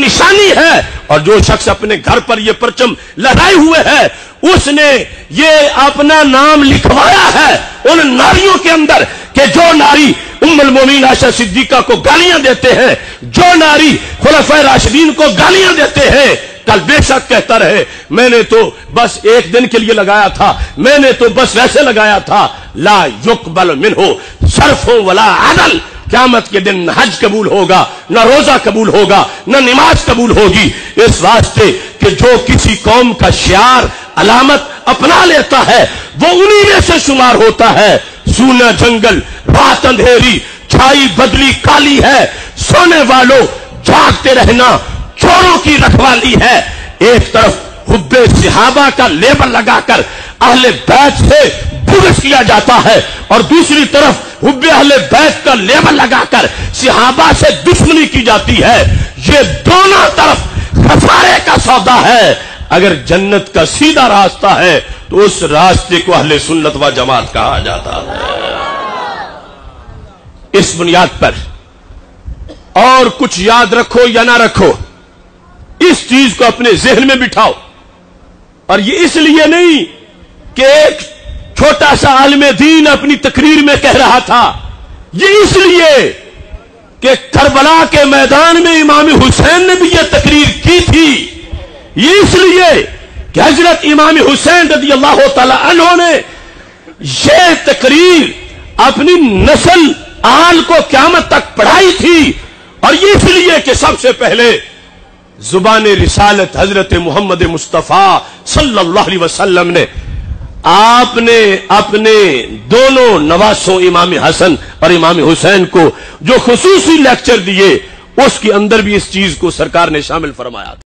निशानी है। और जो शख्स अपने घर पर यह परचम लहराए हुए है, उसने ये अपना नाम लिखवाया है उन नारियों के अंदर कि जो नारी उम्मुल मोमिनीन आयशा सिद्दीका को गालियां देते हैं, जो नारी खुलफाए राशिदीन को गालियां देते हैं, कल बेशक कहता रहे मैंने तो बस एक दिन के लिए लगाया था, मैंने तो बस वैसे लगाया था। ला युकबल मिन्हु सर्फो वला अदल। क़यामत के दिन न हज कबूल होगा, न रोजा कबूल होगा, न नमाज कबूल होगी। इस वास्ते कि जो किसी कौम का शियार अलामत अपना लेता है वो उन्हीं में से शुमार होता है। सूना जंगल, रात अंधेरी, छाई बदली काली है, सोने वालों जागते रहना चोरों की रखवाली है। एक तरफ हुब्बे सहाबा का लेबल लगाकर अहले बैत से बुग़्ज़ किया जाता है और दूसरी तरफ हुब्बे अहले बैत का लेबल लगाकर सहाबा से दुश्मनी की जाती है। ये दोनों तरफ खसारे का सौदा है। अगर जन्नत का सीधा रास्ता है तो उस रास्ते को अहले सुन्नत व जमात कहा जाता है। इस बुनियाद पर और कुछ याद रखो या ना रखो, इस चीज को अपने जहन में बिठाओ। और ये इसलिए नहीं कि एक छोटा सा आलिम दीन अपनी तकरीर में कह रहा था, ये इसलिए कि करबला के मैदान में इमाम हुसैन ने भी यह तकरीर की थी। ये इसलिए कि हजरत इमाम हुसैन रज़ियल्लाहु तआला अन्हु ने यह तकरीर अपनी नस्ल आल को क़यामत तक पढ़ाई थी। और ये इसलिए कि सबसे पहले जुबान रिसालत हजरत मोहम्मद मुस्तफा सल्लल्लाहु अलैहि वसल्लम ने आपने अपने दोनों नवासों इमाम हसन और इमाम हुसैन को जो खुसूसी लेक्चर दिए उसके अंदर भी इस चीज को सरकार ने शामिल फरमाया।